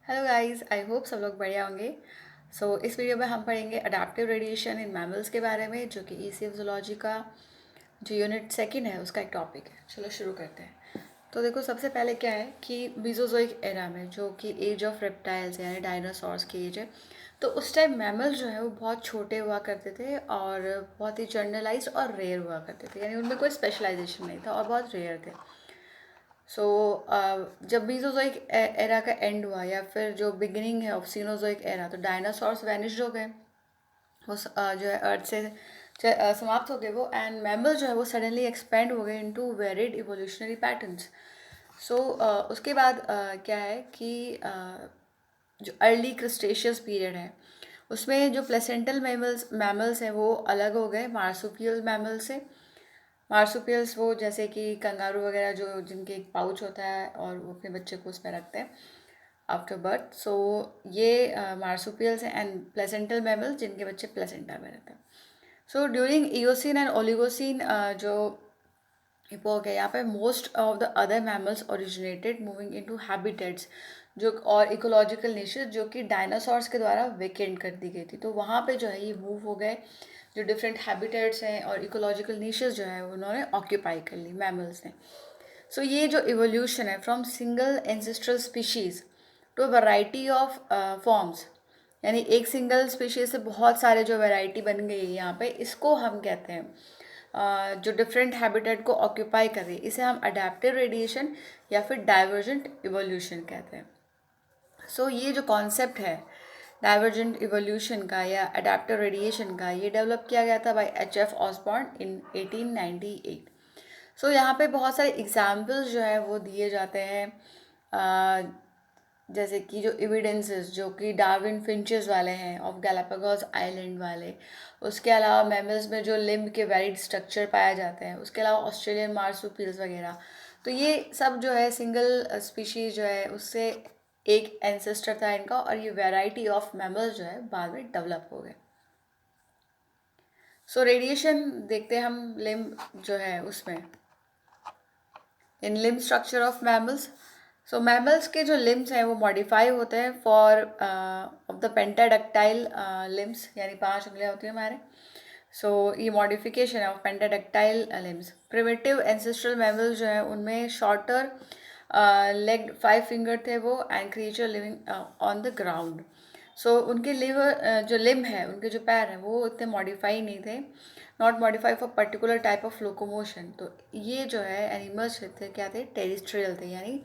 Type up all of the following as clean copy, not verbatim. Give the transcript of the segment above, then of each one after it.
Hello guys, I hope सब लोग बढ़िया होंगे। इस वीडियो में हम पढ़ेंगे अडेप्टिव रेडिएशन इन मैमल्स के बारे में, जो कि ईसी फिजियोलॉजी का जो यूनिट सेकंड है उसका एक टॉपिक है। चलो शुरू करते हैं। तो देखो, सबसे पहले क्या है कि मीजोजोइक एरा में, जो कि एज ऑफ रेप्टाइल्स यानी डायनासोर्स की एज है, तो उस टाइम मैमल्स जो है वो बहुत छोटे हुआ करते थे और बहुत ही जर्नलाइज्ड और रेयर हुआ करते थे, यानी उनमें कोई स्पेशलाइजेशन नहीं था और बहुत रेयर थे। सो जब मीसोजोइक एरा का एंड हुआ या फिर जो बिगिनिंग है ऑफ सीनोजोइक एरा, तो डायनासोर्स वैनिश हो गए। वो जो है अर्थ से समाप्त हो गए वो, एंड मैमल जो है वो सडनली एक्सपेंड हो गए इनटू वेरिड इवोल्यूशनरी पैटर्न्स। उसके बाद क्या है कि जो अर्ली क्रिस्टेशियस पीरियड है उसमें जो प्लेसेंटल मैमल्स हैं वो अलग हो गए मार्सुपियल मैमल से। मार्सुपियल्स वो जैसे कि कंगारू वगैरह, जो जिनके एक पाउच होता है और वो अपने बच्चे को उसमें रखते हैं आफ्टर बर्थ। ये मार्सुपियल्स हैं, एंड प्लेसेंटल मैमल्स जिनके बच्चे प्लेसेंटा में रहते हैं। ड्यूरिंग इयोसिन एंड ओलिगोसिन जो इपोक है, यहाँ पे most of the other mammals originated moving into habitats जो और इकोलॉजिकल निशेस जो कि डायनासोर्स के द्वारा वेकेंट कर दी गई थी। तो वहाँ पे जो है ये मूव हो गए, जो डिफरेंट हैबिटेट्स हैं और इकोलॉजिकल निशेस जो है उन्होंने ऑक्यूपाई कर ली मैमल्स ने। ये जो इवोल्यूशन है from single ancestral species to variety of forms, यानी एक सिंगल स्पीशीज से बहुत सारे जो वैरायटी बन गई है यहाँ पे, इसको हम कहते हैं जो डिफरेंट हैबिटेट को ऑक्यूपाई कर रही है, इसे हम अडेप्टिव रेडिएशन या फिर डाइवर्जेंट इवोल्यूशन कहते हैं। ये जो कॉन्सेप्ट है डाइवर्जेंट इवोल्यूशन का या अडेप्टिव रेडिएशन का, ये डेवलप किया गया था बाय एच.एफ. ऑसबॉर्न इन 1898। यहाँ पे बहुत सारे एग्जाम्पल्स जो है वो दिए जाते हैं, जैसे कि जो एविडेंसेस जो कि डार्विन फिंचेस वाले हैं ऑफ गैलापागोस आइलैंड वाले। उसके अलावा मैमल्स में जो लिम्ब के वेरिड स्ट्रक्चर पाए जाते हैं, उसके अलावा ऑस्ट्रेलियन मार्सुपियल्स वगैरह। तो ये सब जो है सिंगल स्पीशीज जो है उससे एक एंसेस्टर था इनका, और ये वैरायटी ऑफ मैमल्स जो है बाद में डेवलप हो गए। रेडिएशन देखते हैं हम लिम्ब जो है उसमें, in limb structure of mammals. Mammals के जो लिम्स हैं वो मॉडिफाई होते हैं for of the pentadactyl limbs, यानी 5 उंगलियां होती हैं हमारे। ये मॉडिफिकेशन है of pentadactyl limbs. Primitive ancestral mammals जो है उनमें शॉर्टर लेग्ड 5 फिंगर थे वो, and creature living on the ground. उनके लिवर जो लिम्ब है, उनके जो पैर हैं वो इतने मॉडिफाई नहीं थे, not modify for particular type of locomotion. तो ये जो है एनिमल्स थे, क्या थे, टेरिस्ट्रियल थे, यानी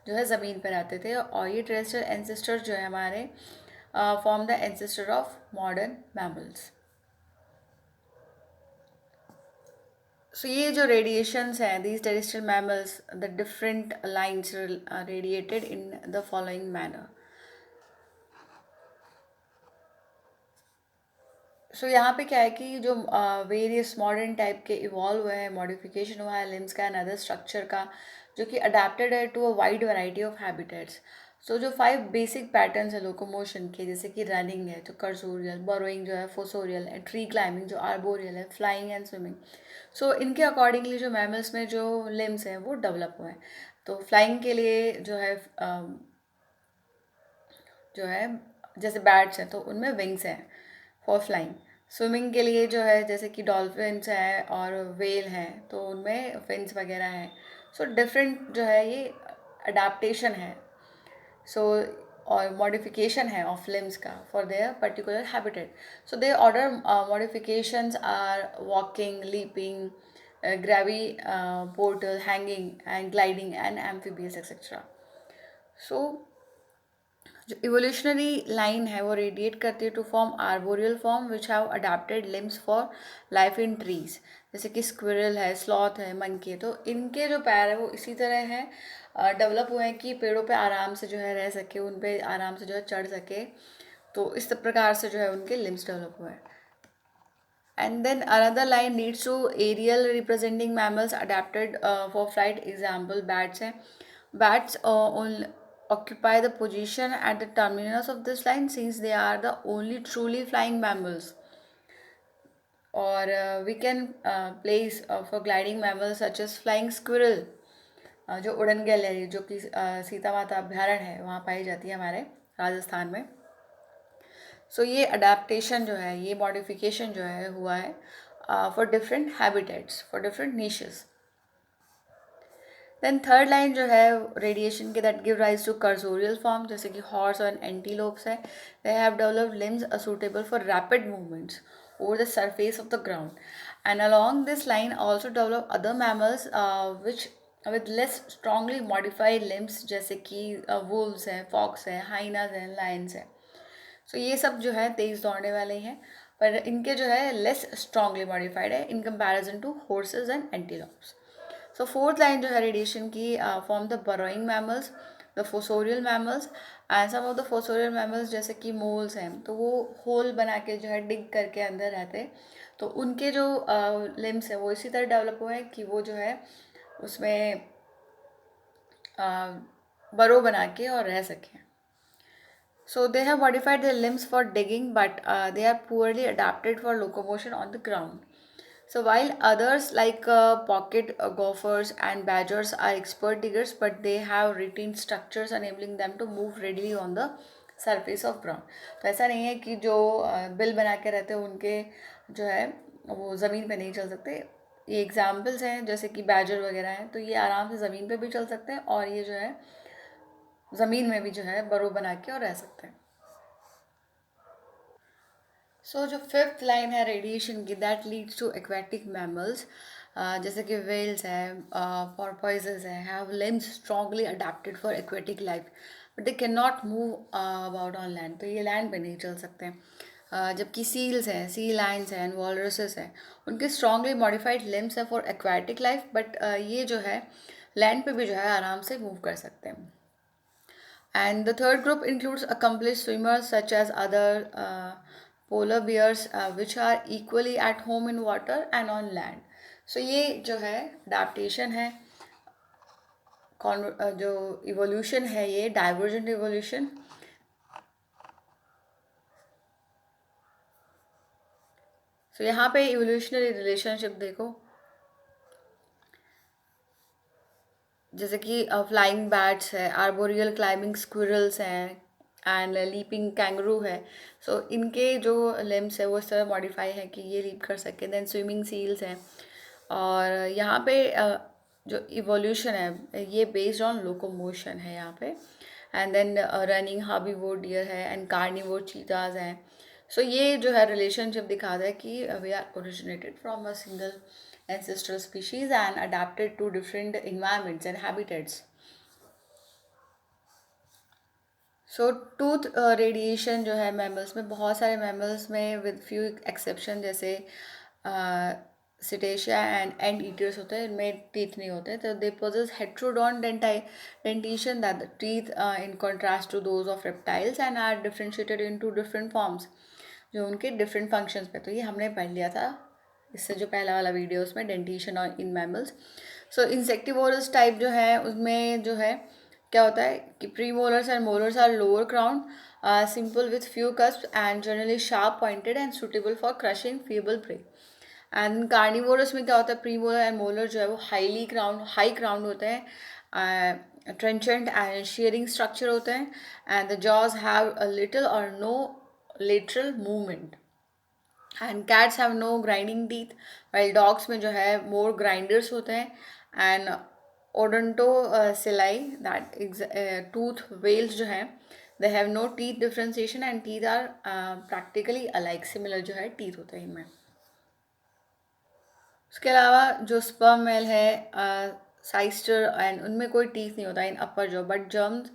जो है ज़मीन पर आते थे। और ये टेरेस्ट्रियल एंसेस्टर जो है हमारे form the ancestor of modern mammals. ये जो रेडिएशंस हैं, these terrestrial mammals, the different lines radiated in the following manner. यहाँ पे क्या है कि जो वेरियस मॉडर्न टाइप के इवॉल्व हुए हैं, मॉडिफिकेशन हुआ है लिम्स का एंड अदर स्ट्रक्चर का, जो कि अडेप्टेड है to a wide variety of habitats. जो 5 बेसिक पैटर्न्स है लोकोमोशन के, जैसे कि रनिंग है जो कर्सोरियल, बरोइंग जो है फोसोरियल, एंड ट्री क्लाइंबिंग जो आर्बोरियल है, फ्लाइंग एंड स्विमिंग। इनके अकॉर्डिंगली जो मैमल्स में जो लिम्स हैं वो डेवलप हुए हैं। फ्लाइंग के लिए जो है जैसे बैट्स हैं तो उनमें विंग्स हैं फॉर फ्लाइंग। स्विमिंग के लिए जो है जैसे कि डॉल्फिन्स हैं और वेल हैं, तो उनमें फिन्स वगैरह हैं। डिफरेंट जो है ये अडाप्टेशन है, सो और मॉडिफिकेशन है ऑफ लिम्स का for their particular habitat. The other modifications are walking, leaping, graviportal, hanging and gliding and amphibious etcetera. So जो इवोल्यूशनरी लाइन है वो रेडिएट करती है to form arboreal form which have adapted limbs for life in trees, जैसे कि squirrel है, sloth है, monkey है। तो इनके जो पैर है वो इसी तरह है, डेवलप हुए हैं कि पेड़ों पे आराम से जो है रह सके, उन पे आराम से जो है चढ़ सके। तो इस प्रकार से जो है उनके लिम्स डेवलप हुए हैं। And then another line leads to aerial representing mammals adapted for flight. Example, bats हैं. Bats occupy the position at the terminus of this line since they are the only truly flying mammals. Or we can place for gliding mammals such as flying squirrel. जो उड़न gallery जो कि सीता माता अभ्यारण्य है वहाँ पाई जाती है हमारे राजस्थान में। सो ये अडेप्टेशन जो है, ये मॉडिफिकेशन जो है हुआ है for different habitats, for different niches. Then third line जो है रेडिएशन के, that give rise to cursorial form, जैसे कि हॉर्स और एंटीलोप्स है, they have developed limbs suitable for rapid movements over the surface of the ground, and along this line also develop other mammals which with less strongly modified limbs, जैसे कि wolves हैं, fox हैं, hyenas हैं, lions हैं। So ये सब जो है तेज दौड़ने वाले हैं, पर इनके जो है लेस स्ट्रांगली मॉडिफाइड है in comparison to horses and antelopes. So fourth line जो है रेडिएशन की, form the burrowing mammals, the fossorial mammals, and some of the fossorial mammals जैसे कि मोल्स हैं, तो वो होल बना के जो है डिग करके अंदर रहते हैं, तो उनके जो लिम्स है वो इसी तरह डेवलप हुए हैं कि वो जो है उसमें बरो बना के और रह सकें। So they have modified their limbs for digging, but they are poorly adapted for locomotion on the ground. So while others like pocket gophers and badgers are expert diggers, but they have retained structures enabling them to move readily on the surface of ground. तो ऐसा नहीं है कि जो bill बना के रहते हैं उनके जो है वो ज़मीन पे नहीं चल सकते। ये एग्जाम्पल्स हैं जैसे कि बैजर वगैरह हैं, तो ये आराम से ज़मीन पे भी चल सकते हैं और ये जो है ज़मीन में भी जो है बरो बना के और रह सकते हैं। सो जो फिफ्थ लाइन है रेडिएशन की, that leads to aquatic mammals, जैसे कि वेल्स हैं, पोर्पोइजेस हैं, have limbs strongly adapted for aquatic life, but they can not move about on land, तो ये लैंड पे नहीं चल सकते हैं। जबकि सील्स हैं, सी लाइन्स हैं, वॉलरसेस हैं, उनके स्ट्रांगली मॉडिफाइड लिम्स हैं फॉर एक्वेटिक लाइफ, बट ये जो है लैंड पे भी जो है आराम से मूव कर सकते हैं। And the third group includes accomplished swimmers such as other polar bears, which are equally at home in water and on land. So ये जो है adaptation है, जो evolution है, ये divergent evolution। So यहाँ पे evolutionary relationship देखो, जैसे कि फ्लाइंग बैट्स है, आर्बोरियल क्लाइंबिंग स्क्विरल्स हैं, एंड लीपिंग कैंगरू है। सो इनके जो लिम्स है वो इस तरह मॉडिफाई है कि ये लीप कर सके। देन स्विमिंग सील्स हैं, और यहाँ पे जो इवोल्यूशन है ये बेस्ड ऑन लोकोमोशन है यहाँ पे। And then running herbivore deer है, एंड कार्निवोर चीताज हैं। सो ये जो है रिलेशनशिप दिखाता है कि we are originated from a single ancestral species and adapted to different environments and habitats. So tooth radiation जो है मैमल्स में, बहुत सारे मैमल्स में विद फ्यू एक्सेप्शन जैसे सिटेशिया एंड ईटर्स होते हैं, इनमें टीथ नहीं होते, तो they possess heterodont dentition, that the teeth in contrast to those of reptiles and are differentiated into different forms, जो उनके डिफरेंट फंक्शंस पे। तो ये हमने पढ़ लिया था इससे जो पहला वाला वीडियो उसमें, डेंटिशन और इन मैमल्स। सो इंसेक्टिवोरस टाइप जो है उसमें जो है क्या होता है कि pre molars and molars are lower crown, simple with few cusp and generally sharp pointed and suitable for crushing feeble prey. And carnivorous में क्या होता है, प्री मोलर एंड मोलर जो है वो हाई क्राउंड होते हैं, ट्रेंचेंट एंड शेयरिंग स्ट्रक्चर होते हैं, and the jaws have a little or no lateral movement, and cats have no grinding teeth, while dogs में जो है मोर ग्राइंडर्स होते हैं। And odontoceti, that tooth whales जो है, they have no teeth differentiation and teeth are practically alike, similar जो है teeth होते हैं इनमें। उसके अलावा जो स्पर्म वेल है, साइस्टर, एंड उनमें कोई टीथ नहीं होता इन अपर जो, but germs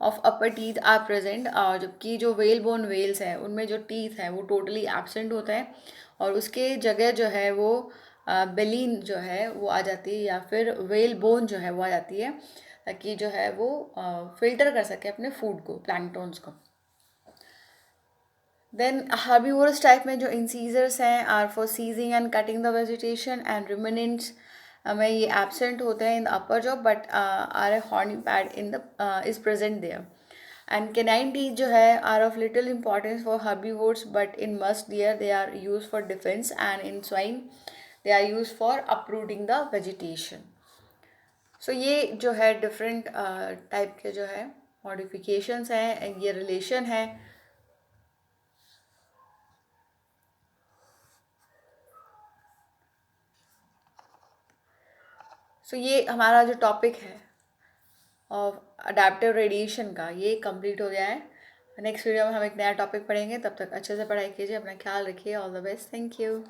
of upper teeth are present, और जबकि जो वेल बोन वेल्स हैं उनमें जो टीथ है वो टोटली एब्सेंट होता है, और उसके जगह जो है वो बेलिन जो है वो आ जाती है, या फिर वेल बोन जो है वो आ जाती है, ताकि जो है वो फिल्टर कर सके अपने फूड को, प्लैंकटॉन्स को। देन हर्बीवोरस टाइप में जो इंसीजर्स हैं are for seizing and cutting the vegetation, and ruminants में ये एब्सेंट होते हैं in the upper jaw, but are a horny pad in the is present there. And canine teeth जो है are of little importance for herbivores, but in musk deer they are use for defense, and in swine they are use for uprooting the vegetation. So ये जो है different type के जो है modifications हैं, ये रिलेशन है। सो ये हमारा जो टॉपिक है ऑफ अडेप्टिव रेडिएशन का ये कंप्लीट हो गया है। नेक्स्ट वीडियो में हम एक नया टॉपिक पढ़ेंगे। तब तक अच्छे से पढ़ाई कीजिए, अपना ख्याल रखिए। All the best, thank you.